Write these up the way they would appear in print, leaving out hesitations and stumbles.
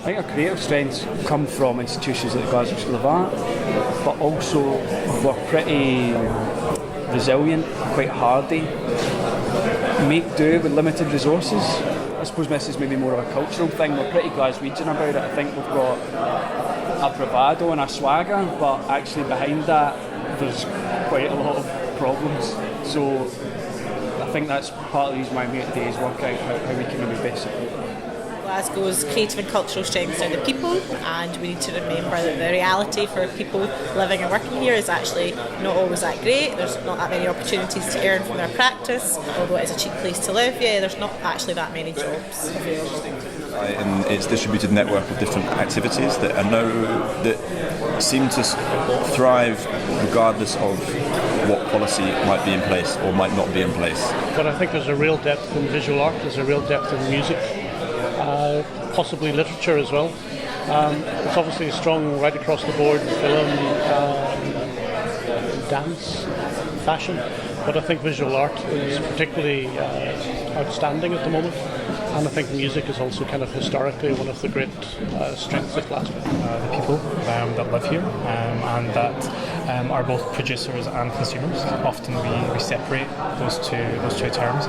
I think our creative strengths come from institutions like the Glasgow School of Art, but also we're pretty resilient, quite hardy, make do with limited resources. I suppose this is maybe more of a cultural thing. We're pretty Glaswegian about it. I think we've got a bravado and a swagger, but actually behind that there's quite a lot of problems. So I think that's part of the reason why I'm here today, is work out how we can maybe best support them. Glasgow's creative and cultural strengths are the people, and we need to remember that the reality for people living and working here is actually not always that great. There's not that many opportunities to earn from their practice, although it is a cheap place to live. There's not actually that many jobs available. And it's distributed network of different activities that I know that seem to thrive regardless of what policy might be in place or might not be in place. But I think there's a real depth in visual art, there's a real depth in music, possibly literature as well. It's obviously strong right across the board, film, dance, fashion, but I think visual art is particularly outstanding at the moment. And I think music is also kind of historically one of the great strengths of Glasgow. The people that live here and that are both producers and consumers. Often we separate those two terms.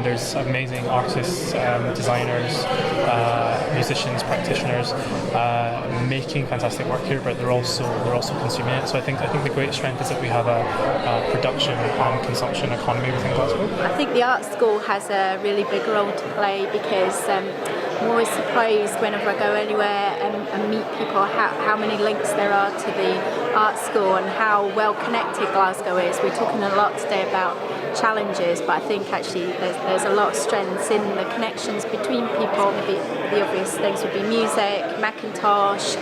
There's amazing artists, designers, musicians, practitioners making fantastic work here, but they're also consuming it. So I think the great strength is that we have a production and consumption economy within Glasgow. I think the art school has a really big role to play, because I'm always surprised whenever I go anywhere and meet people how many links there are to the art school and how well connected Glasgow is. We're talking a lot today about challenges, but I think actually there's a lot of strengths in the connections between people. The obvious things would be music, Macintosh,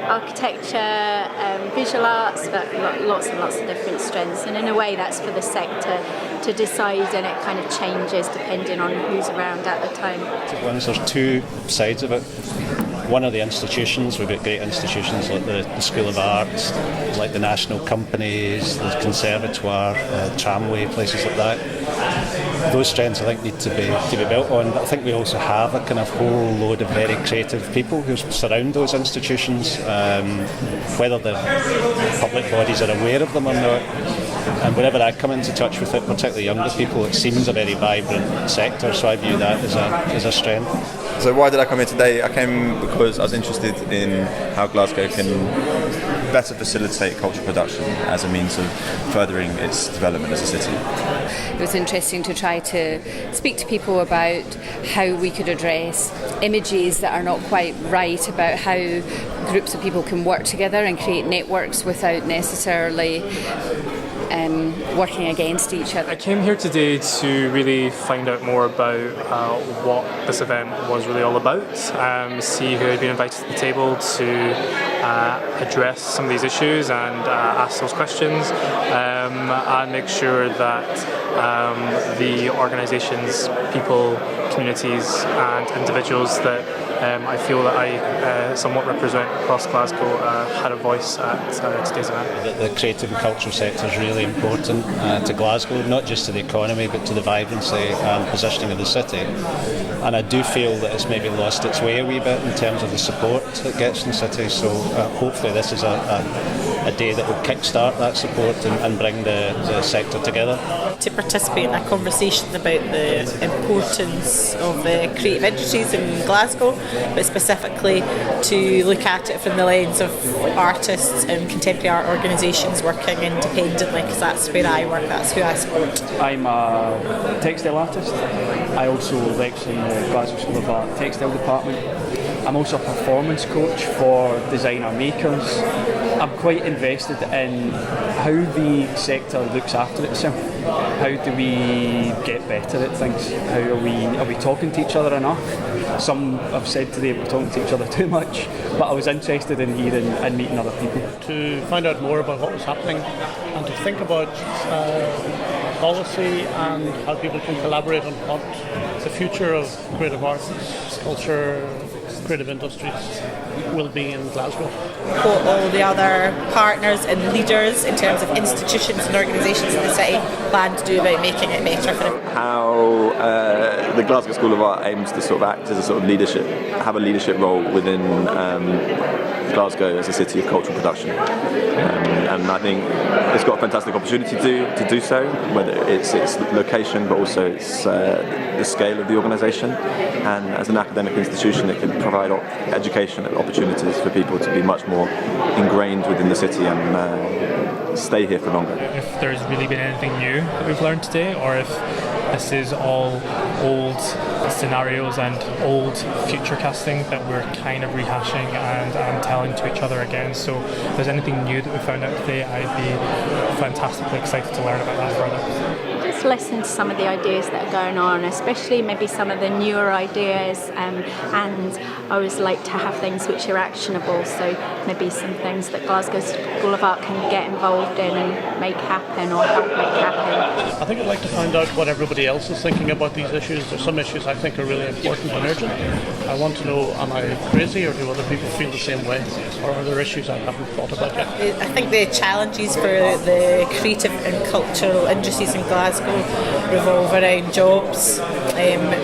architecture, visual arts, but lots and lots of different strengths. And in a way that's for the sector to decide, and it kind of changes depending on who's around at the time. There's two sides of it. One of the institutions, we've got great institutions like the School of Arts, like the national companies, the Conservatoire, Tramway, places like that. Those strengths I think need to be built on, but I think we also have a kind of whole load of very creative people who surround those institutions, whether the public bodies are aware of them or not. And whenever I come into touch with it, particularly younger people, it seems a very vibrant sector, so I view that as a strength. So why did I come here today? I came because I was interested in how Glasgow can better facilitate cultural production as a means of furthering its development as a city. It was interesting to try to speak to people about how we could address images that are not quite right about how groups of people can work together and create networks without necessarily working against each other. I came here today to really find out more about what this event was really all about, see who had been invited to the table to address some of these issues and ask those questions, and make sure that the organisations, people, communities and individuals that I feel that I somewhat represent across Glasgow had a voice at today's event. The creative and cultural sector is really important to Glasgow, not just to the economy but to the vibrancy and positioning of the city. And I do feel that it's maybe lost its way a wee bit in terms of the support it gets in the city, so hopefully this is a day that will kickstart that support and bring the sector together. To participate in a conversation about the importance of creative industries in Glasgow, but specifically to look at it from the lens of artists and contemporary art organisations working independently, because that's where I work, that's who I support. I'm a textile artist. I also lecture in the Glasgow School of Art textile department. I'm also a performance coach for designer makers. I'm quite invested in how the sector looks after itself. How do we get better at things? How are we talking to each other enough? Some have said today we're talking to each other too much, but I was interested in hearing and meeting other people. To find out more about what was happening and to think about policy and how people can collaborate on what the future of creative arts, culture, creative industries will be in Glasgow. what all the other partners and leaders in terms of institutions and organisations in the city plan to do about making it better for them. How the Glasgow School of Art aims to sort of act as a sort of have a leadership role within Glasgow as a city of cultural production, and I think it's got a fantastic opportunity to do so, whether it's its location but also it's the scale of the organisation, and as an academic institution it can provide education and opportunities for people to be much more ingrained within the city and stay here for longer. If there's really been anything new that we've learned today, or if this is all old scenarios and old future casting that we're kind of rehashing and telling to each other again. So if there's anything new that we found out today, I'd be fantastically excited to learn about that further. Just listen to some of the ideas that are going on, especially maybe some of the newer ideas, and I always like to have things which are actionable, so maybe some things that Glasgow School of Art can get involved in and make happen or help make happen. I think I'd like to find out what everybody else is thinking about these issues. There's some issues I think are really important and urgent. I want to know, am I crazy or do other people feel the same way? Or are there issues I haven't thought about yet? I think the challenges for the creative and cultural industries in Glasgow revolve around jobs,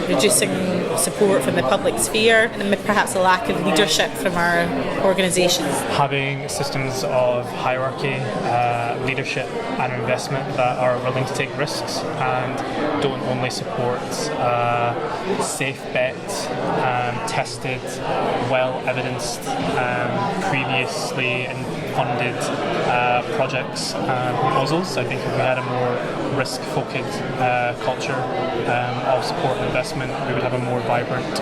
reducing support from the public sphere, and perhaps a lack of leadership from our organisations. Having systems of hierarchy, leadership and investment that are willing to take risks and don't only support safe bet, tested, well evidenced, previously funded projects and proposals. I think if we had a more risk-focused culture of support and investment, we would have a more vibrant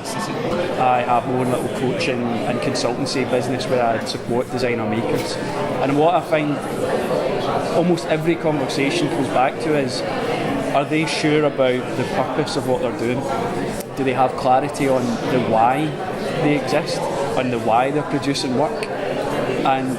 city. I have my own little coaching and consultancy business where I support designer makers, and what I find almost every conversation comes back to is, are they sure about the purpose of what they're doing? Do they have clarity on the why they exist, on the why they're producing work? And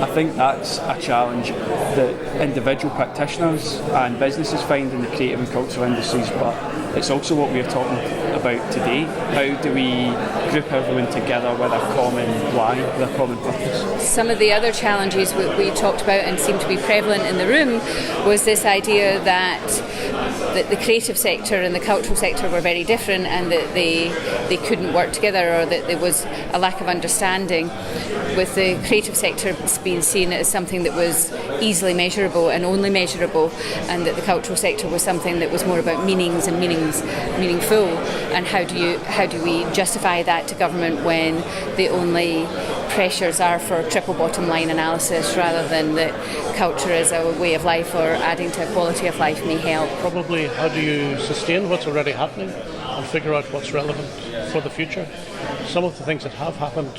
I think that's a challenge that individual practitioners and businesses find in the creative and cultural industries, but it's also what we're talking about today. How do we group everyone together with a common why, with a common purpose? Some of the other challenges we talked about and seemed to be prevalent in the room was this idea that the creative sector and the cultural sector were very different, and that they couldn't work together, or that there was a lack of understanding, with the creative sector being seen as something that was easily measurable and only measurable, and that the cultural sector was something that was more about meanings and meaningful. And how do we justify that to government when the only pressures are for triple bottom line analysis, rather than that culture as a way of life or adding to a quality of life may help? Probably, how do you sustain what's already happening and figure out what's relevant for the future? Some of the things that have happened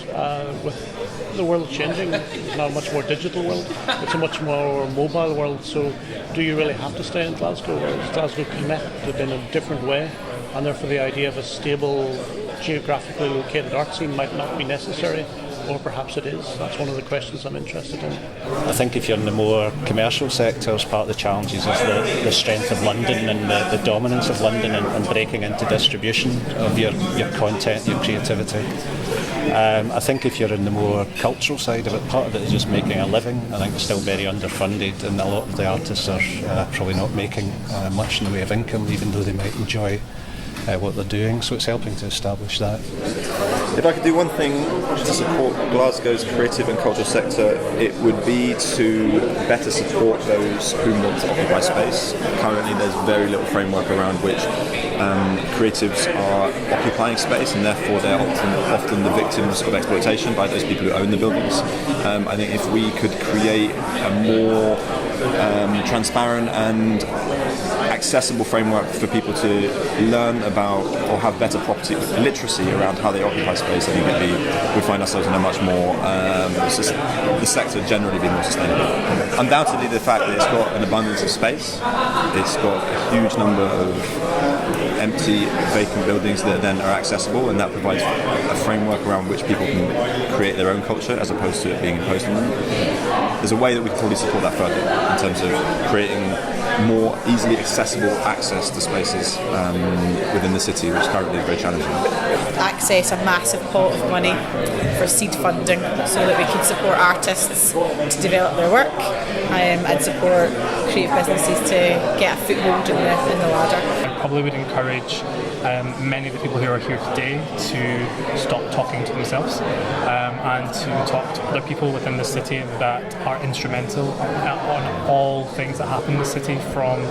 with the world changing, it's now a much more digital world, it's a much more mobile world, so do you really have to stay in Glasgow, or is Glasgow connected in a different way, and therefore the idea of a stable, geographically located art scene might not be necessary? Or perhaps it is. That's one of the questions I'm interested in. I think if you're in the more commercial sectors, part of the challenges is the strength of London and the dominance of London and breaking into distribution of your content, your creativity. I think if you're in the more cultural side of it, part of it is just making a living. I think it's still very underfunded, and a lot of the artists are probably not making much in the way of income, even though they might enjoy what they're doing, so it's helping to establish that. If I could do one thing to support Glasgow's creative and cultural sector, it would be to better support those who want to occupy space. Currently there's very little framework around which creatives are occupying space, and therefore they're often the victims of exploitation by those people who own the buildings. I think if we could create a more transparent and accessible framework for people to learn about or have better property literacy around how they occupy space, I think we'd find ourselves in a much more the sector generally be more sustainable. Undoubtedly, the fact that it's got an abundance of space, it's got a huge number of empty, vacant buildings that then are accessible, and that provides a framework around which people can create their own culture as opposed to it being imposed on them. There's a way that we can probably support that further in terms of creating more easily accessible access to spaces within the city, which currently is very challenging. Access a massive pot of money for seed funding so that we can support artists to develop their work and support creative businesses to get a foothold in the ladder. I probably would encourage many of the people who are here today to stop talking to themselves and to talk to other people within the city that are instrumental on all things that happen in the city, from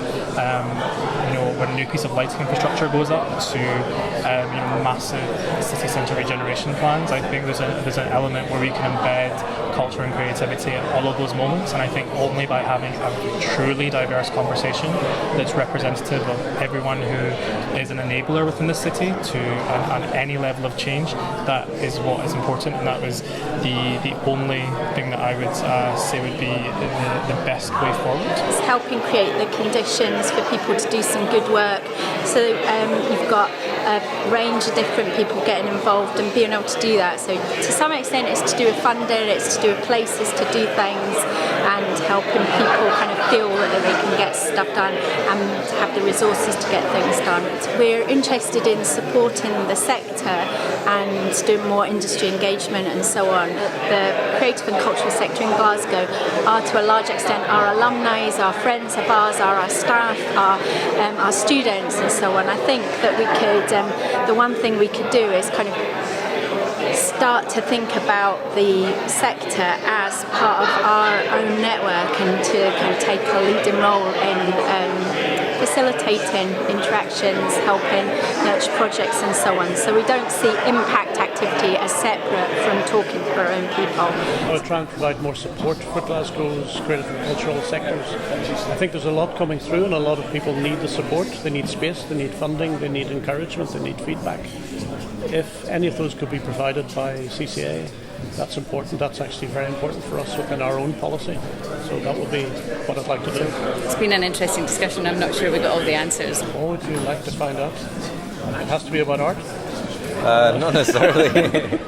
when a new piece of lighting infrastructure goes up to massive city centre regeneration plans. I think there's an element where we can embed culture and creativity at all of those moments, and I think only by having a truly diverse conversation that's representative of everyone who is an enabler within the city to on any level of change, that is what is important, and that was the only thing that I would say would be the best way forward. It's helping create the conditions for people to do some good work. So you've got a range of different people getting involved and being able to do that. So to some extent it's to do with funding, it's to do with places to do things and helping people kind of feel that they can get stuff done and have the resources to get things done. We're interested in supporting the sector and doing more industry engagement and so on. The creative and cultural sector in Glasgow are to a large extent our alumni, our friends of ours, are our staff, our students and so on. I think that we could, the one thing we could do is kind of start to think about the sector as part of our own network and to kind of take a leading role in facilitating interactions, helping nurture projects and so on. So we don't see impact activity as separate from talking to our own people. I would try and provide more support for Glasgow's creative and cultural sectors. I think there's a lot coming through and a lot of people need the support. They need space, they need funding, they need encouragement, they need feedback. If any of those could be provided by CCA, that's important. That's actually very important for us within our own policy. So that would be what I'd like to do. It's been an interesting discussion. I'm not sure we got all the answers. What would you like to find out? It has to be about art? Not necessarily.